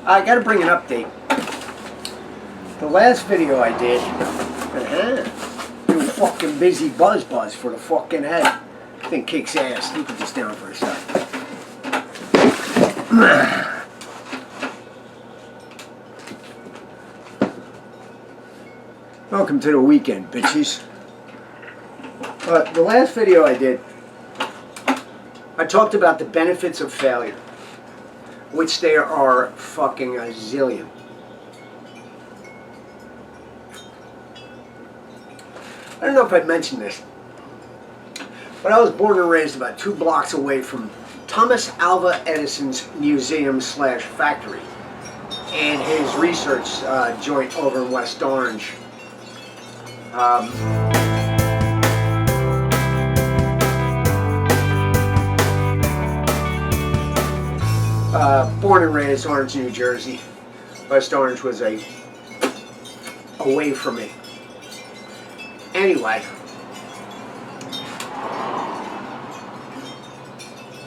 I gotta bring an update. The last video I did, you fucking busy buzz for the fucking head. Thing kicks ass. Let me put this down for a sec. Welcome to the weekend, bitches. The last video I did, I talked about the benefits of failure, which there are fucking a zillion. I don't know if I'd mentioned this, but I was born and raised about 2 blocks away from Thomas Alva Edison's museum/factory and his research joint over in West Orange. Born and raised Orange, New Jersey. West Orange was away from me. Anyway,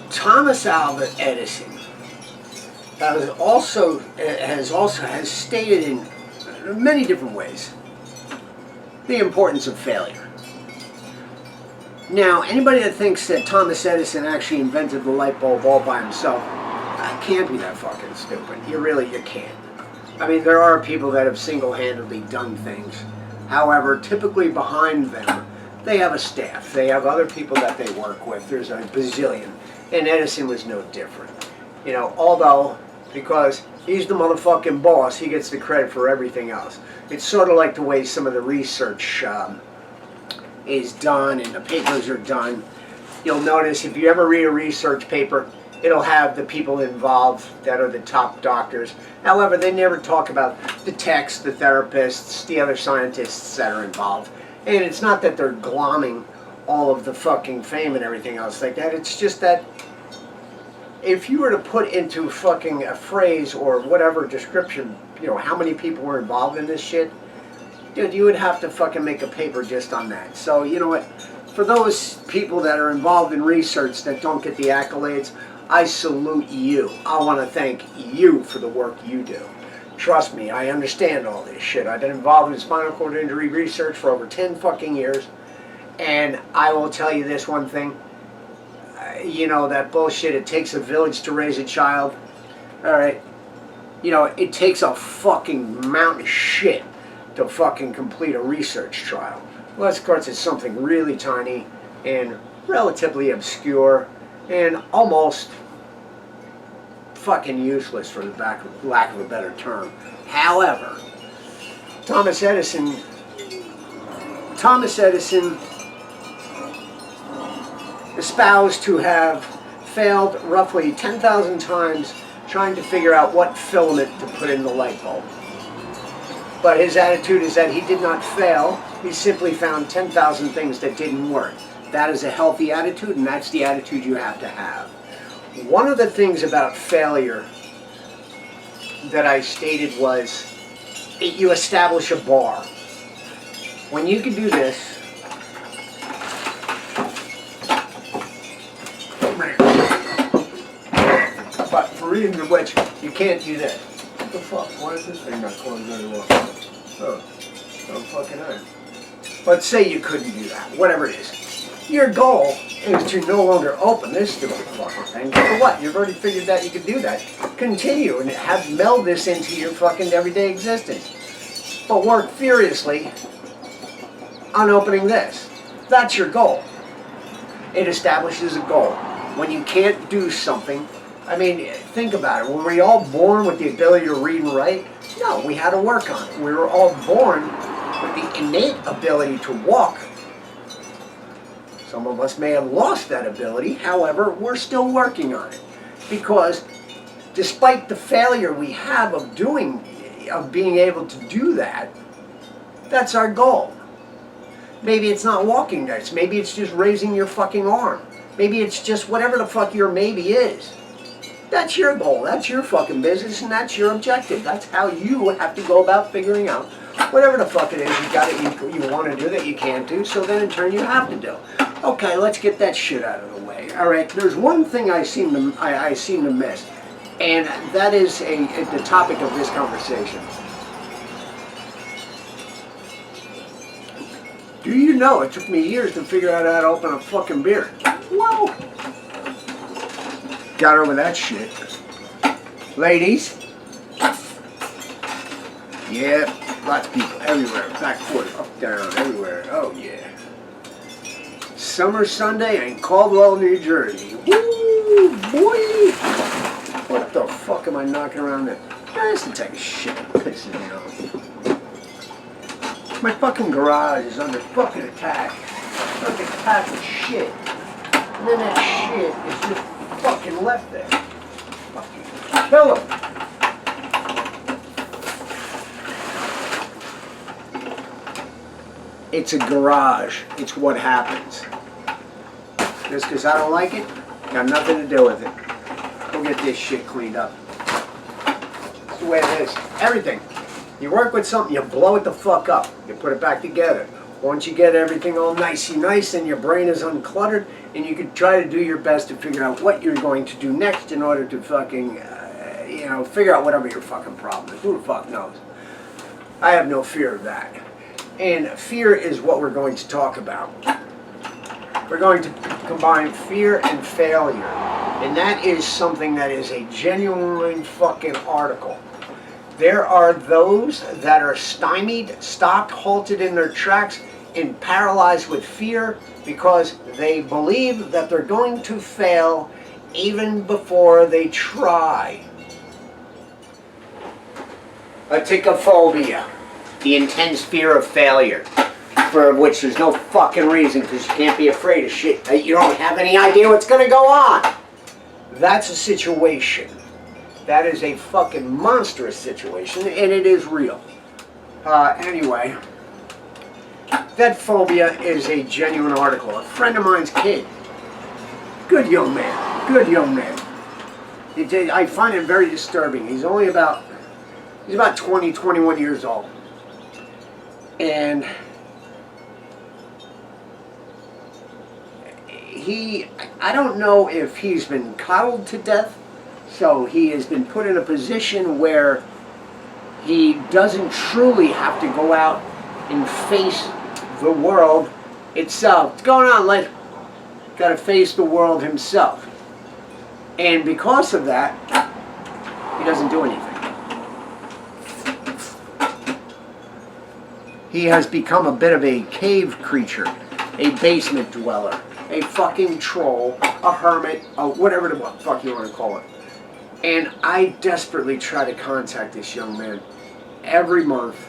Thomas Alva Edison has stated in many different ways the importance of failure. Now, anybody that thinks that Thomas Edison actually invented the light bulb all by himself, can't be that fucking stupid. You can't. I mean, there are people that have single-handedly done things. However, typically behind them, they have a staff. They have other people that they work with. There's a bazillion. And Edison was no different. You know, although, because he's the motherfucking boss, he gets the credit for everything else. It's sort of like the way some of the research is done and the papers are done. You'll notice if you ever read a research paper, it'll have the people involved that are the top doctors. However, they never talk about the techs, the therapists, the other scientists that are involved. And it's not that they're glomming all of the fucking fame and everything else like that. It's just that if you were to put into fucking a phrase or whatever description, you know, how many people were involved in this shit, dude, you would have to fucking make a paper just on that. So, you know what? For those people that are involved in research that don't get the accolades, I salute you. I want to thank you for the work you do. Trust me, I understand all this shit. I've been involved in spinal cord injury research for over 10 fucking years. And I will tell you this one thing. You know, that bullshit, it takes a village to raise a child. Alright? You know, it takes a fucking mountain of shit to fucking complete a research trial. Well, of course, it's something really tiny and relatively obscure and almost fucking useless for the lack of a better term. However, Thomas Edison espoused to have failed roughly 10,000 times trying to figure out what filament to put in the light bulb. But his attitude is that he did not fail, he simply found 10,000 things that didn't work. That is a healthy attitude, and that's the attitude you have to have. One of the things about failure that I stated was you establish a bar. When you can do this, but for reasons of which you can't do this. What the fuck? Why is this thing not closed very well? Oh, fucking on. Let's say you couldn't do that, whatever it is. Your goal is to no longer open this stupid fucking thing. For what? You've already figured that you could do that. Continue and meld this into your fucking everyday existence. But work furiously on opening this. That's your goal. It establishes a goal. When you can't do something, I mean, think about it. Were we all born with the ability to read and write? No, we had to work on it. We were all born with the innate ability to walk. Some of us may have lost that ability, however, we're still working on it. Because despite the failure we have of being able to do that, that's our goal. Maybe it's not walking next, maybe it's just raising your fucking arm. Maybe it's just whatever the fuck your maybe is. That's your goal, that's your fucking business, and that's your objective. That's how you have to go about figuring out whatever the fuck it is you want to do that you can't do, so then in turn you have to do. Okay, let's get that shit out of the way. All right, there's one thing I seem to miss. And that is the topic of this conversation. Do you know it took me years to figure out how to open a fucking beer? Whoa! Got over that shit. Ladies. Yeah, lots of people everywhere. Back, forth, up, down, everywhere. Oh, yeah. Summer Sunday in Caldwell, New Jersey. Woo, boy! What the fuck am I knocking around there? Just to take a shit. Pisses me off. My fucking garage is under fucking attack. Fucking attack of shit. And then that shit is just fucking left there. Fucking kill him. It's a garage. It's what happens. Just because I don't like it, got nothing to do with it. Go get this shit cleaned up. That's the way it is. Everything. You work with something, you blow it the fuck up. You put it back together. Once you get everything all nicey nice and your brain is uncluttered, and you can try to do your best to figure out what you're going to do next in order to fucking, figure out whatever your fucking problem is. Who the fuck knows? I have no fear of that. And fear is what we're going to talk about. We're going to combine fear and failure. And that is something that is a genuine fucking article. There are those that are stymied, stopped, halted in their tracks, and paralyzed with fear because they believe that they're going to fail even before they try. Atychiphobia, the intense fear of failure, for which there's no fucking reason because you can't be afraid of shit that you don't have any idea what's going to go on. That's a situation. That is a fucking monstrous situation, and it is real. Anyway, that phobia is a genuine article. A friend of mine's kid. Good young man. Good young man. I find it very disturbing. He's about 20, 21 years old. And I don't know if he's been coddled to death. So he has been put in a position where he doesn't truly have to go out and face the world itself. What's going on, Lynn? Got to face the world himself. And because of that, he doesn't do anything. He has become a bit of a cave creature, a basement dweller, a fucking troll, a hermit, whatever the fuck you want to call it. And I desperately try to contact this young man every month.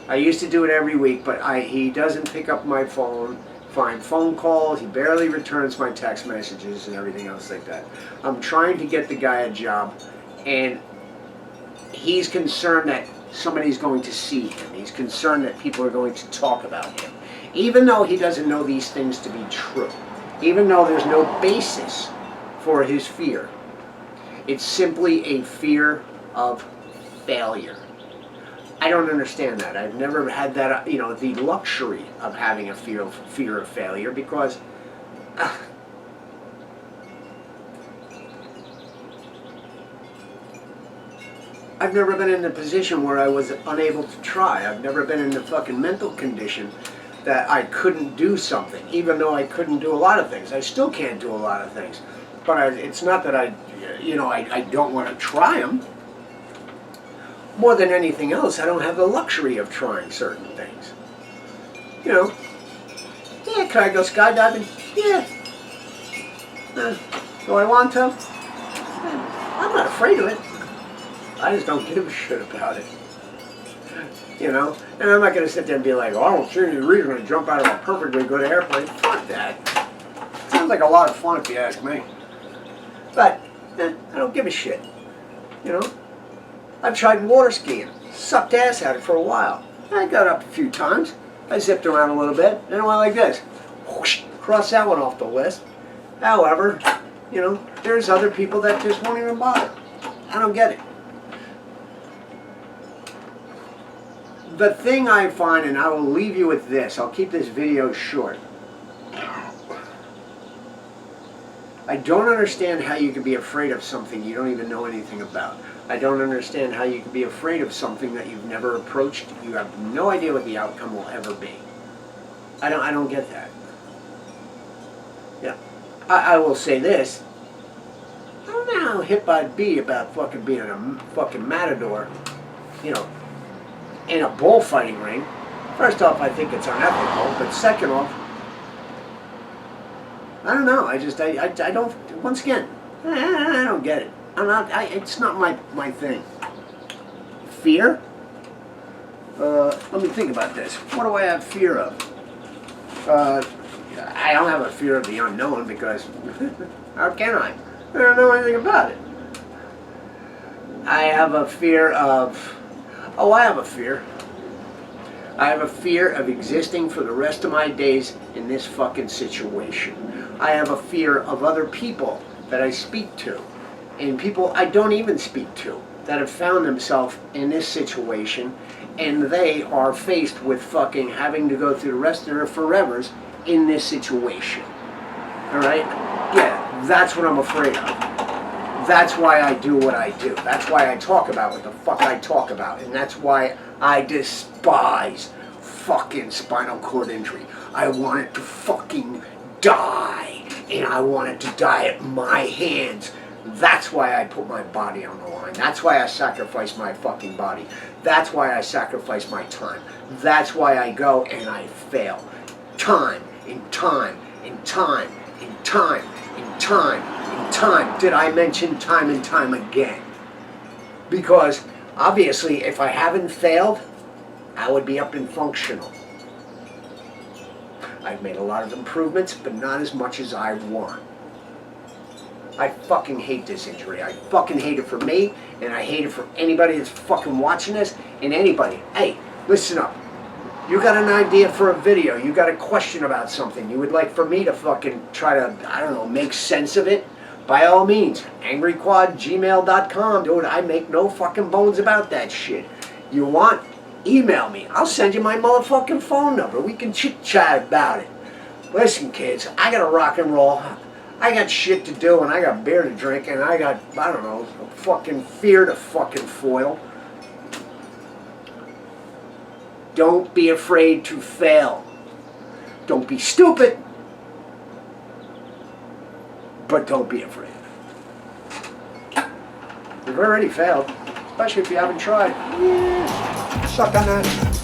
I used to do it every week, but he doesn't pick up my phone, find phone calls, he barely returns my text messages and everything else like that. I'm trying to get the guy a job, and he's concerned that somebody's going to see him. He's concerned that people are going to talk about him. Even though he doesn't know these things to be true. Even though there's no basis for his fear. It's simply a fear of failure. I don't understand that. I've never had that, the luxury of having a fear of failure because I've never been in a position where I was unable to try. I've never been in the fucking mental condition that I couldn't do something, even though I couldn't do a lot of things. I still can't do a lot of things. But it's not that I don't want to try them. More than anything else, I don't have the luxury of trying certain things. Yeah, can I go skydiving? Yeah. Do I want to? I'm not afraid of it. I just don't give a shit about it. And I'm not going to sit there and be like, oh, I don't see any reason to jump out of a perfectly good airplane. Fuck that. Sounds like a lot of fun if you ask me. But I don't give a shit. I've tried water skiing. Sucked ass at it for a while. I got up a few times. I zipped around a little bit. Then I went like this. Whoosh, cross that one off the list. However, there's other people that just won't even bother. I don't get it. The thing I find, and I will leave you with this, I'll keep this video short. I don't understand how you can be afraid of something you don't even know anything about. I don't understand how you can be afraid of something that you've never approached. You have no idea what the outcome will ever be. I don't get that. Yeah. I will say this. I don't know how hip I'd be about fucking being a fucking matador, you know, in a bullfighting ring. First off, I think it's unethical, but second off, I don't know. I don't, once again, I don't get it. It's not my thing. Fear? Let me think about this. What do I have fear of? I don't have a fear of the unknown because how can I? I don't know anything about it. I have a fear of, I have a fear. I have a fear of existing for the rest of my days in this fucking situation. I have a fear of other people that I speak to, and people I don't even speak to, that have found themselves in this situation, and they are faced with fucking having to go through the rest of their forevers in this situation. Alright? Yeah, that's what I'm afraid of. That's why I do what I do. That's why I talk about what the fuck I talk about. And that's why I despise fucking spinal cord injury. I want it to fucking die. And I want it to die at my hands. That's why I put my body on the line. That's why I sacrifice my fucking body. That's why I sacrifice my time. That's why I go and I fail. Time, and time, and time, and time, and time, and time. Did I mention time and time again? Because obviously if I haven't failed, I would be up and functional. I've made a lot of improvements, but not as much as I want. I fucking hate this injury. I fucking hate it for me, and I hate it for anybody that's fucking watching this, and anybody. Hey, listen up. You got an idea for a video, you got a question about something, you would like for me to fucking try to, I don't know, make sense of it? By all means, angryquad@gmail.com, dude. I make no fucking bones about that shit. You want? Email me. I'll send you my motherfucking phone number. We can chit-chat about it. Listen, kids, I gotta rock and roll. I got shit to do, and I got beer to drink, and I got, I don't know, fucking fear to fucking foil. Don't be afraid to fail. Don't be stupid, but don't be afraid. You've already failed, especially if you haven't tried. Yeah. Suck on that.